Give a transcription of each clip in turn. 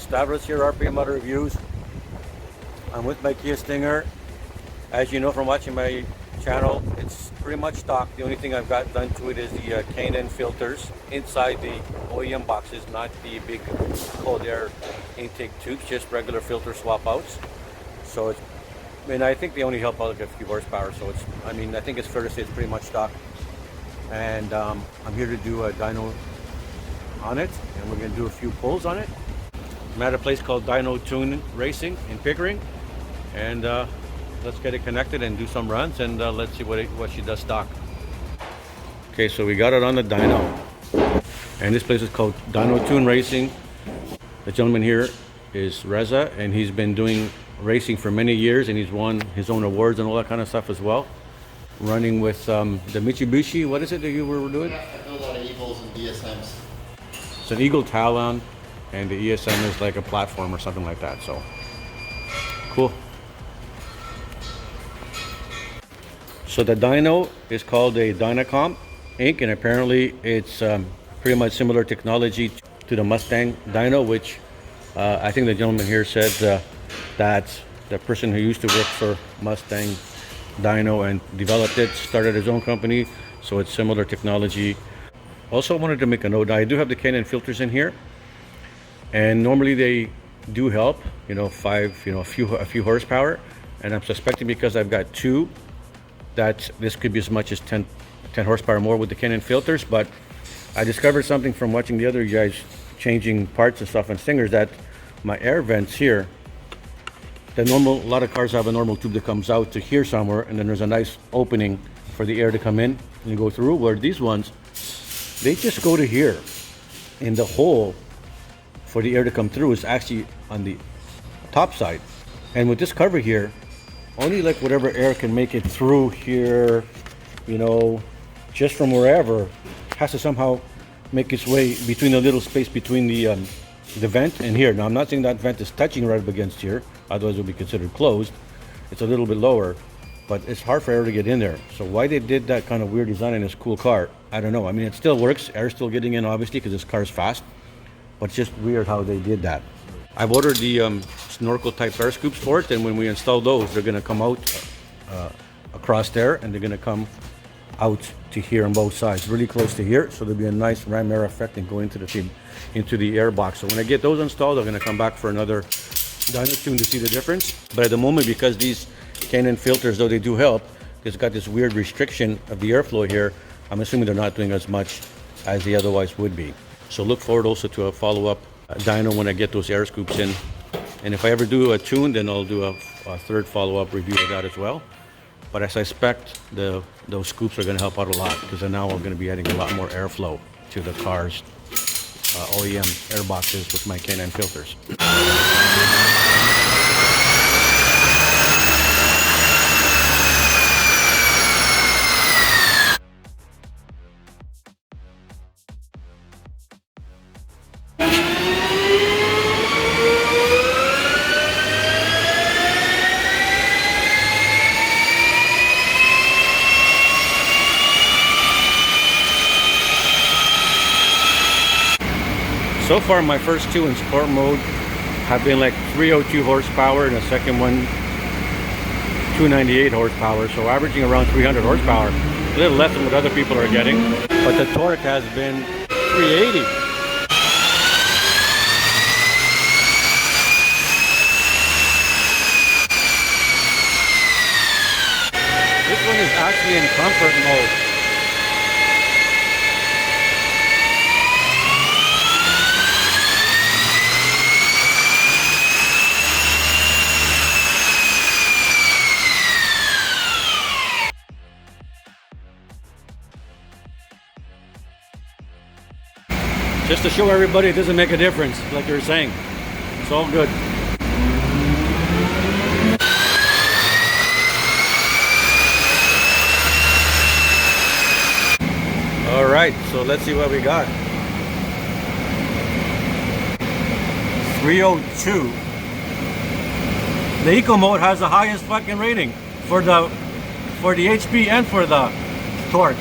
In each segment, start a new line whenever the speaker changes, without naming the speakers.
Stavros here, RPM Auto Reviews. I'm with my Kia Stinger. As you know from watching my channel, it's pretty much stock. The only thing I've got done to it is the K&N filters inside the OEM boxes, not the big cold air intake tubes, just regular filter swap outs. So it's, I think they only help out like a few horsepower. So it's, I think it's fair to say it's pretty much stock. And I'm here to do a dyno on it, and we're going to do a few pulls on it. I'm at a place called Dynotune Racing in Pickering, and let's get it connected and do some runs, and let's see what she does stock. Okay, so we got it on the dyno, and this place is called Dynotune Racing. The gentleman here is Reza, and he's been doing racing for many years, and he's won his own awards and all that kind of stuff as well. Running with the Mitsubishi, what is it that you were doing?
I do a lot of Eagles and DSMs.
It's an Eagle Talon, and the ESM is like a platform or something like that, so cool. So the dyno is called a Dynacomp Inc., and apparently it's pretty much similar technology to the Mustang dyno, which I think the gentleman here said that the person who used to work for Mustang dyno and developed it started his own company, so it's similar technology. Also, I wanted to make a note. I do have the K&N filters in here, and normally they do help, a few horsepower, and I'm suspecting because I've got two that this could be as much as 10 horsepower more with the K&N filters. But I discovered something from watching the other guys changing parts and stuff on Stingers, that my air vents here, a lot of cars have a normal tube that comes out to here somewhere, and then there's a nice opening for the air to come in and go through, where these ones, they just go to here, and the hole for the air to come through is actually on the top side. And with this cover here, only like whatever air can make it through here, just from wherever, has to somehow make its way between the little space between the vent and here. Now, I'm not saying that vent is touching right up against here, otherwise it would be considered closed. It's a little bit lower, but it's hard for air to get in there. So why they did that kind of weird design in this cool car, I don't know. It still works. Air's still getting in, obviously, because this car's fast, but it's just weird how they did that. I've ordered the snorkel type air scoops for it, and when we install those, they're going to come out across there, and they're going to come out to here on both sides, really close to here. So there'll be a nice ram air effect and go into the air box. So when I get those installed, I'm going to come back for another Dynotune to see the difference. But at the moment, because these K&N filters, though they do help, it's got this weird restriction of the airflow here, I'm assuming they're not doing as much as they otherwise would be. So look forward also to a follow-up dyno when I get those air scoops in. And if I ever do a tune, then I'll do a third follow-up review of that as well. But I suspect those scoops are going to help out a lot, because now I'm going to be adding a lot more airflow to the car's OEM air boxes with my K&N filters. So far, my first two in sport mode have been like 302 horsepower, and the second one 298 horsepower, so averaging around 300 horsepower, a little less than what other people are getting, but the torque has been 380. This one is actually in comfort mode. Just to show everybody it doesn't make a difference, like you're saying. It's all good. All right, so let's see what we got. 302. The Eco mode has the highest fucking rating for the HP and for the torque.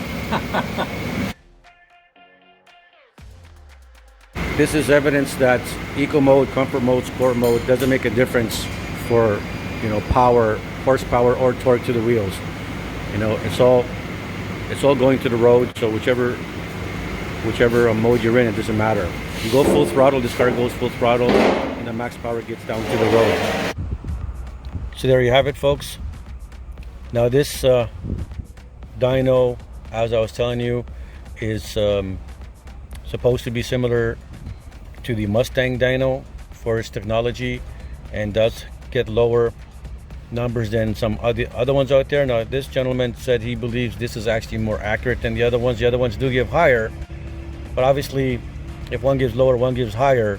this is evidence that eco mode, comfort mode, sport mode doesn't make a difference for, you know, power, horsepower, or torque to the wheels. You know, it's all going to the road. So whichever mode you're in, it doesn't matter. You go full throttle, this car goes full throttle, and the max power gets down to the road. So there you have it, folks. Now this dyno, as I was telling you, is supposed to be similar to the Mustang dyno for its technology, and does get lower numbers than some other ones out there. Now this gentleman said he believes this is actually more accurate than the other ones. The other ones do give higher, but obviously if one gives lower, one gives higher,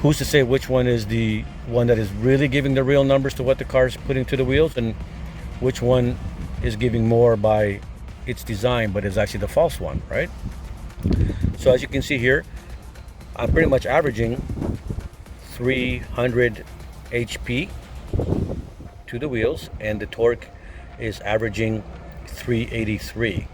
who's to say which one is the one that is really giving the real numbers to what the car is putting to the wheels, and which one is giving more by its design but is actually the false one, right? So as you can see here, I'm pretty much averaging 300 HP to the wheels, and the torque is averaging 383.